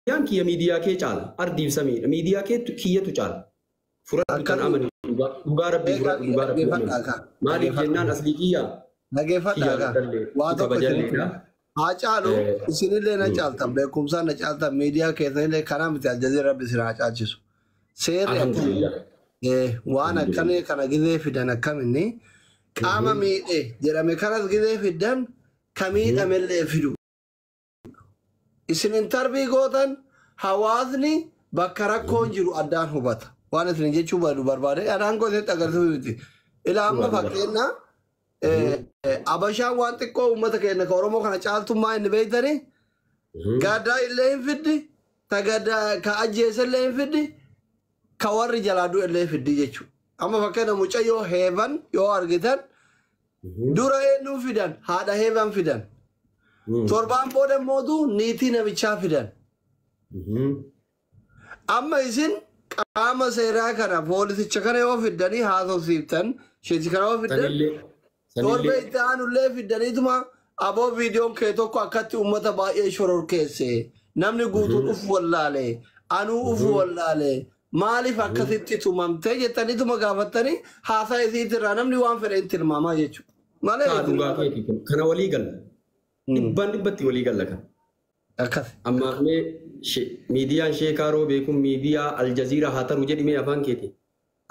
kiyya miidiyaa kee caala ardiif samiidha miidiyaa kee kiyyatu caala fura kan amani dhugaa rabbii fura dhugaa rabbii maaliif jennaan aslii kiyya nageeffadhaa waa tokko haa caalu isinillee na caaltan beekumsaan na caaltan miidiyaa keessanillee kanaa miti aljazeera rabbi isin haa caalchisu seerri waan akkanee kana gizee fidan akkaminni qaama miidhe jedhame kanas gizee fidan ka miidhamellee fidu isinin tarbii gootan hawaasni bakka rakkoon jiru addaan hubata waan isin jechuu barbaade anaan gootetti agarsiisu miti ilaa amma fakkeenya abashaan waan xiqqoo uummata keenya ka oromoo kana caaltummaa inni beeytani gaddaa illee hin fiddi ka ajjeese illee hin fiddi ka warri jalaa du'e illee fiddi jechuudha amma fakkeenya mucayyoo heevan yoo argitan dura eenyuun fidan haadha heevan fidan torbaan booda mootu niitii namichaa fidan amma isin qaama seeraa kana poolisicha kana yoo fiddanii haasofsiiftan sheeti kana yoo fiddan torbe itti aanullee fiddaniituma aboo viidiyoon kee tokko akkatti uummata baay'ee shororkeesse namni guutuun ufu wallaale anuu ufu wallaale maaliif akkasitti tumamtee jettaniituma gaafattanii haasaa isiitirraa namni waan fedhe hin tilmaamaa jechuudha. Malee kana walii galla. Dhibbaan dhibbatti walii galla kan. Akkas. Amma miidiyaan sheekaaroo beekuun miidiyaa aljaziiraa haa ta'u jedhimee afaan keeti.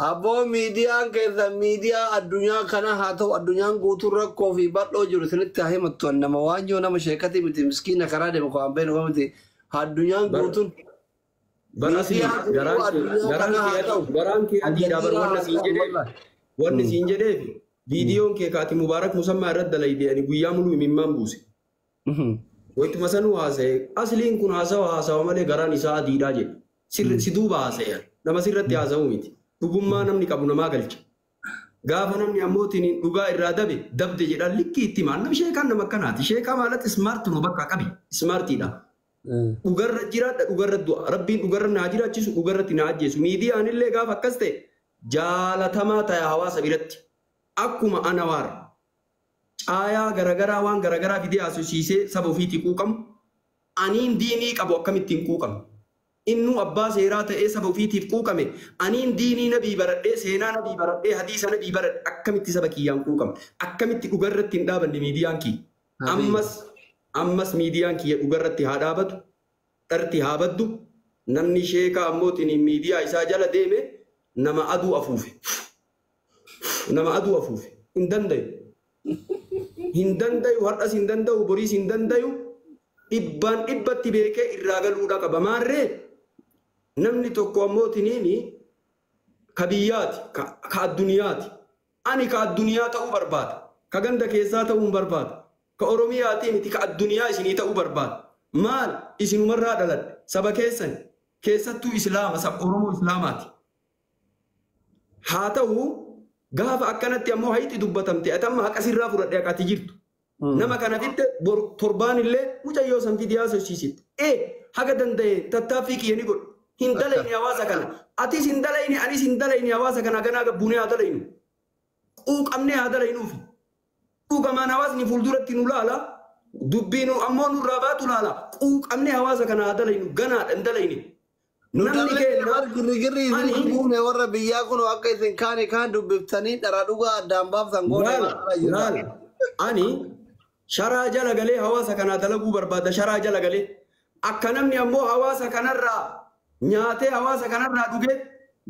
Aboo miidiyaan keessa miidiyaa addunyaa kana haa ta'u addunyaan guutuun rakkoo fi bal'oo jiru isinitti haa himattu nama waan yoo nama sheekati miti miskiina karaa deemu kan beenu miti addunyaan guutuun. Garaan kee adiidhaa bar wanni siin jedheef viidiyoon kee kaati mubaarak musammaa irratti dalayde ani guyyaa muluu himimmaan buuse. Wayituma sanuu haasa'e asliin kun haasawa malee garaan isaa adiidhaa jedhe si duuba haasa'e nama sirratti haasa'u miti dhugummaa namni qabu namaa galcha gaafa namni ammootiin dhugaa irraa dabde jedhan likkii itti maal namni sheekaan nama akkanaati sheekaa maalatti ismaarti nu bakka qabi ismaartiidha dhugarra jiraadha dhugarra du'a rabbiin dhugarra naa jiraachisu dhugarratti naa ajjeesu miidiyaan illee gaafa akkas ta'e jaalatamaa ta'e hawaasa biratti akkuma anawaar caayaa garagaraa waan garagaraa fidee asosiisee saba ofiitii quuqamu aniin diinii qabu akkamittiin quuqamu innuu abbaa seeraa ta'ee saba ofiitiif quuqame aniin diinii nabii baradhee seenaa nabii baradhee hadiisa nabii baradhe akkamitti saba kiyyaan quuqama akkamitti dhugarratti hin dhaabanne miidiyaan kiyya ammas miidiyaan kiyya dhugarratti haa dhaabatu dharti haa baddu namni sheekaa ammootiin miidiyaa isaa jala deeme nama aduu afuufe hin dandayu har'as hin danda'u boriis hin dandayu dhibbaan dhibbatti beekee irraa galuudha qaba maarree namni tokko ammootiin ka biyyaati ka addunyaati ani ka addunyaa ta'uu barbaada ka ganda keessaa ta'uu barbaada ka oromiyaati miti ka addunyaa isinii ta'uu barbaada maal isinumarraa dhaladhe saba keessan keessattuu islaama saba oromoo islaamaati haa ta'u gaafa akkanatti ammoo hayti dubbatamte atamma haqasirraa fudhadhe haqati jirtu nama kana fidde torbaan illee mucayyoo san fidiyaa sochiisitte haga danda'e tattaaffii kiyya ni godhu hin dalayni hawaasa kana atis hin dalayni anis hin dalayni hawaasa kana ganaa gabbuunee haa dalaynu quuqamnee haa dalaynuufi dhugamaan hawaasni fuulduratti nu laala dubbiin ammoo nurraa baatu laala quuqamnee hawaasa kana haa dalaynu ganaadha hin dalayni. Namni keenya girgirri isin buune warra biyyaa kun akka isin kaan dubbiftanii dhara dhugaa addaan baaftan goone ani sharaa jala galee hawaasa kanaa dalaguu barbaada sharaa jala galee akka namni ammoo hawaasa kanarraa nyaatee hawaasa kanarraa dhugee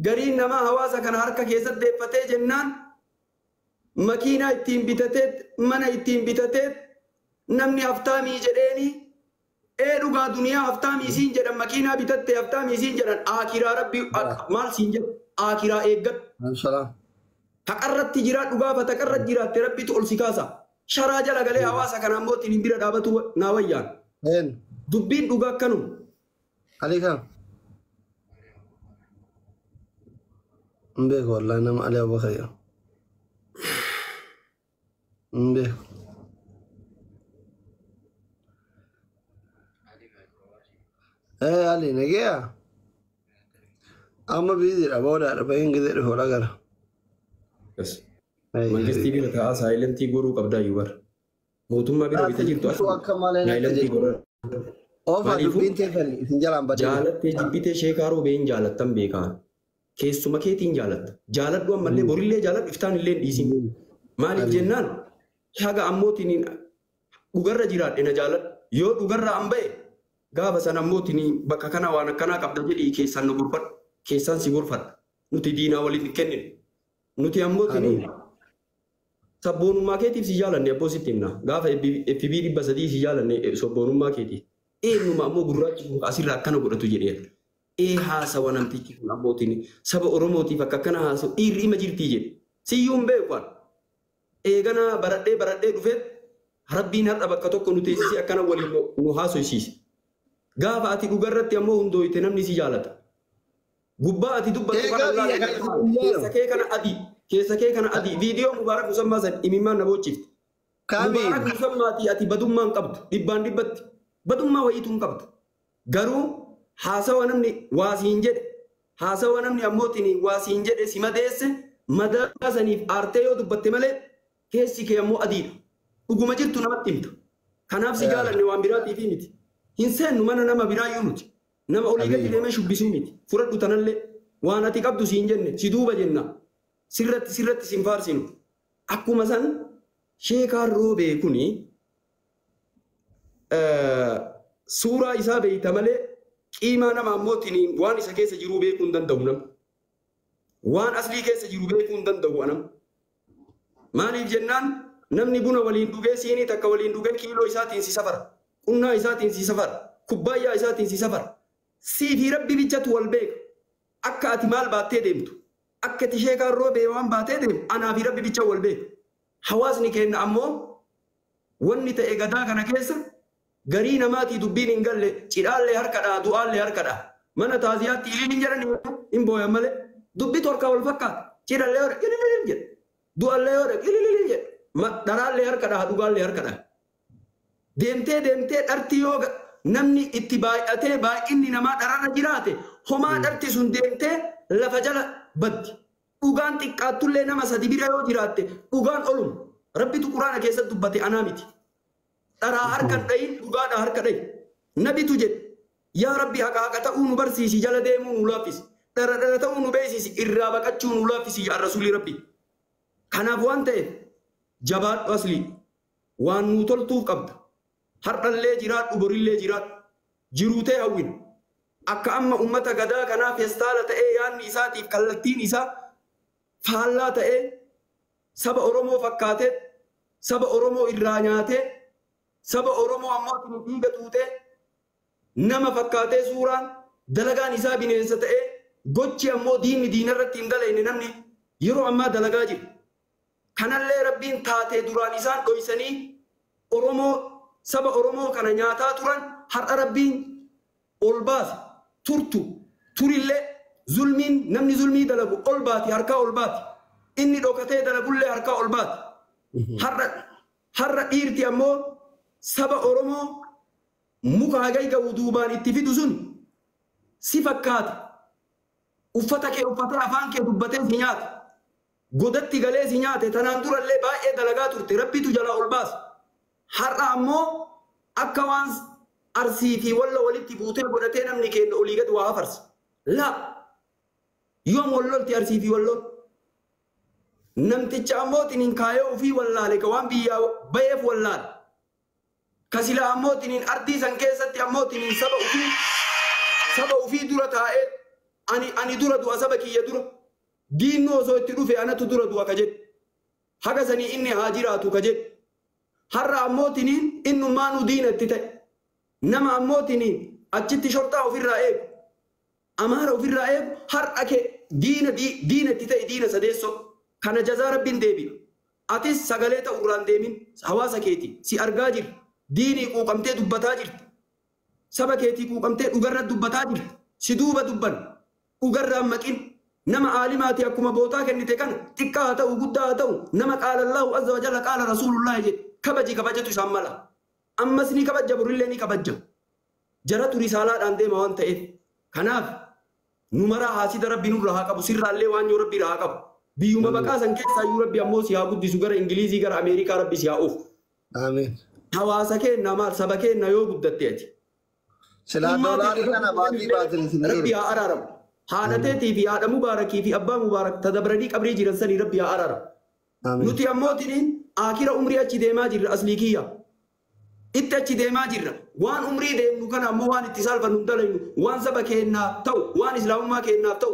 gariin namaa hawaasa kana harka keessatti deeffatee jennaan makiinaa ittiin bitatee mana ittiin bitatee namni haftaamii jedheeni dhugaa duniyaa haftaamii siin jedhan makiinaa bitattee haftaamii siin jedhan aakiraa rabbi maal siin jedhu aakiraa eeggadhu haqarratti jiraa dhugaa fataqarratti jiraatte rabbitu ol si kaasa sharaa jala galee hawaasa kana ammoo ittiin bira dhaabatu naa wayyaan dubbiin dhugaa akkanuma. Aliika mbeeku wallahi nama Ali Abubakar mbeeku Ali negea amma bizi da boda da bayin gize da hola gara yes mangisti bira ta silenti guru qabda yubar motumma bira bita jirtu silenti guru Ofa dubbiin teessanii isin jalaan badee. Jaalattee jibbitee sheekaaroo been jaalattan beekaa. Keessuma keetiin jaalatta. Jaaladhu ammallee borillee jaaladhu iftaan illee dhiisin. Maaliif jennaan haga ammootiin dhugarra jiraadhe na jaaladhu. Yoo dhugarra an ba'e gaafa sana ammootiin bakka kana waan akkanaa qabda jedhii keessaan nu gorfadhu. Keessaan si gorfadha. Nuti diinaa waliin hin kennine. Nuti ammootiin sabboonummaa keetiif si jaalanne abboo sitti himna. Gaafa FB 300 si jaalanne sabboonummaa keetiif. Eenyuma ammoo gurraachi kun asirraa akkana godhatu jedheera. Haasawa namtichi kun abbootiin saba Oromootiif akka akkana haasawu dhiirri ima jirtii jedhe. Siyyuun beekwaan. Eegana baradhee dhufeet rabbiin har'a bakka tokko nu teessisee akkana waliin nu haasofsiise. Gaafa ati dhugarratti ammoo hundooyte namni si jaalata. Gubbaa ati dubbattu kana keessa kee kana adii viidiyoo Mubaarak Musammaa san imimmaan na bochifte. Mubaarak Musammaatii ati badummaan qabdu dhibbaan dhibbatti badummaa wayiituun qabdu. Garuu haasawa namni waasiin jedhe haasawa namni ammootiin waasiin jedhe si madeesse madaa saniif aartee yoo dubbatte malee keessi kee ammoo adiidha. Dhuguma jirtu namatti himta. Kanaaf si jaalanne waan biraatiif miti. Hin seennu mana nama biraayyuu nuti. Nama olii gadi deemee shubbisuu miti. Fudhadhu tanallee waan ati qabdu siin jenne si duuba jenna. Sirratti sin faarsinu. Akkuma san sheekaan roobee kuni suuraa isaa beeyta malee qiimaa nama ammootiin waan isa keessa jiruu beekuu hin danda'u nama. Waan aslii keessa jiru beekuu hin danda'u anam. Maaliif jennaan namni buna waliin dhugee siinii takka waliin dhugee kiiloo isaatiin si safara. Qunnaa isaatiin si safara. Kubbaayyaa isaatiin si safara. Sii fi rabbi bichatu wal beeka. Akka ati maal baattee deemtu. Akka ati sheekaan roobee waan baatee deemtu anaa fi rabbi bicha wal beeka. Hawaasni keenya ammoo wanni ta'e gadaa kana keessa garii namaatii dubbiin hin galle cidhaallee harkadhaa du'aallee harkadhaa. Mana taaziyaatti iliin hin jedhani hin booyan malee. Dubbi torka wal fakkaata. Cidhallee hore ilililil jedhe. Du'allee hore ilililil jedhe. Dharaallee harkadhaa dhugaallee harkadhaa. Deemtee dharti yoo namni itti baay'atee baay'inni namaa dhararra jiraate homaa dharti sun deemtee lafa jala baddi. Dhugaan xiqqaattullee nama sadi bira yoo jiraatte dhugaan olum. Rabbitu quraana keessatti dubbate anaa miti. Dharaa harka dhayin dhugaadhaa harka dhayi. Nabitu jedhe yaa rabbi haqa ta'uu nu barsiisi jala deemuu nu laaffisi. Dhara ta'uu nu beeksisi irraa baqachuu nu laaffisi yaa rasuulii rabbi. Kanaaf waan ta'eef jabaadhu aslii waan nu toltuuf qabda. Har'allee jiraadhu borillee jiraadhu. Jiruutee hawwin. Akka amma ummata gadaa kanaa feestaala ta'ee yaanni isaatiif kallattiin isaa faallaa ta'ee saba Oromoo fakkaatee saba Oromoo irraa nyaatee saba Oromoo ammoo dhiiga tuutee nama fakkaatee suuraan dalagaan isaa bineensa ta'ee gochi ammoo diinarratti hin dalayne namni yeroo ammaa dalagaa jiru. Kanallee rabbiin taatee duraan isaan dhoysanii Oromoo saba Oromoo kana nyaataa turan har'a rabbiin ol baase turillee zulmiin namni zulmii dalagu ol baati harkaa ol baati. Inni dhokatee dalagullee harkaa ol baati. Har'a dhiirti ammoo saba Oromoo muka hagai gahu duubaan itti fidu sun si fakkaata. Uffata kee uffatee afaan kee dubbatee si nyaata. Godatti galee si nyaate tanaan durallee baay'ee dalagaa turte rabbitu jala ol baasa. Har'a ammoo akka waan Arsii fi Walloo walitti buutee godhatee namni keenya olii gadi waa hafarsa. Laa yoom Wallolti Arsii fi Walloo? Namticha ammootiin hin kaayoo ofii wallaale ka waan biyyaa bayeef wallaale. Kasila ammootiin hin ardii san keessatti ammootiin hin saba ofii dura taa'ee ani dura du'a saba kiyya dura. Diinni osoo itti dhufe anatu dura du'a ka jedhu. Haga sanii inni haa jiraatu ka jedhu. Har'a ammootiin innummaanuu diina itti ta'e. Nama ammootiin achitti shortaa ofirraa eegu. Amaara ofirraa eegu har'a kee diina itti ta'e diina sadeessoo. Kana jazaa rabbiin deebi'a. Atis sagalee ta'uurraan deemin hawaasa keetii si argaa jirti. Diinii quuqamtee dubbataa jirti. Saba keetii quuqamtee dhugarra dubbataa jirti. Si duuba dubban dhugarraan maqin. Nama aalimaati akkuma bootaa kennite kana xiqqaa haa ta'u guddaa haa ta'u nama qaala Allahu azza wa jalla qaala rasuulullahi jedhe kabajatu isaan mala. Ammas ni kabajja borillee ni kabajja. Jaratu risaalaadhaan deema waan ta'eef. Kanaaf nu maraa haasida rabbi nurra haa qabu sirraallee waan yoo rabbi haa qabu. Biyyuma baqaa san keessaa yoo rabbi ammoo si haa guddisu gara Ingilizii gara Ameerikaa rabbi si haa oofu. Ameen. Hawaasa keenya maal saba keenya yoo guddatte ati. Silaa doolarii kana baatii baatin isin Rabbi haa araaramu. Haadha teetii fi haadha mubaarakii fi abbaa mubaarak tadabranii qabrii jiran sanii Rabbi haa araaramu. Nuti ammoo tiniin akira umrii achi deemaa jirra aslii kiyya. Itti achi deemaa jirra. Waan umrii deemnu kana ammoo waan itti saalfannu hin dalaynu waan saba keenyaaf ta'u waan islaamummaa keenyaaf ta'u.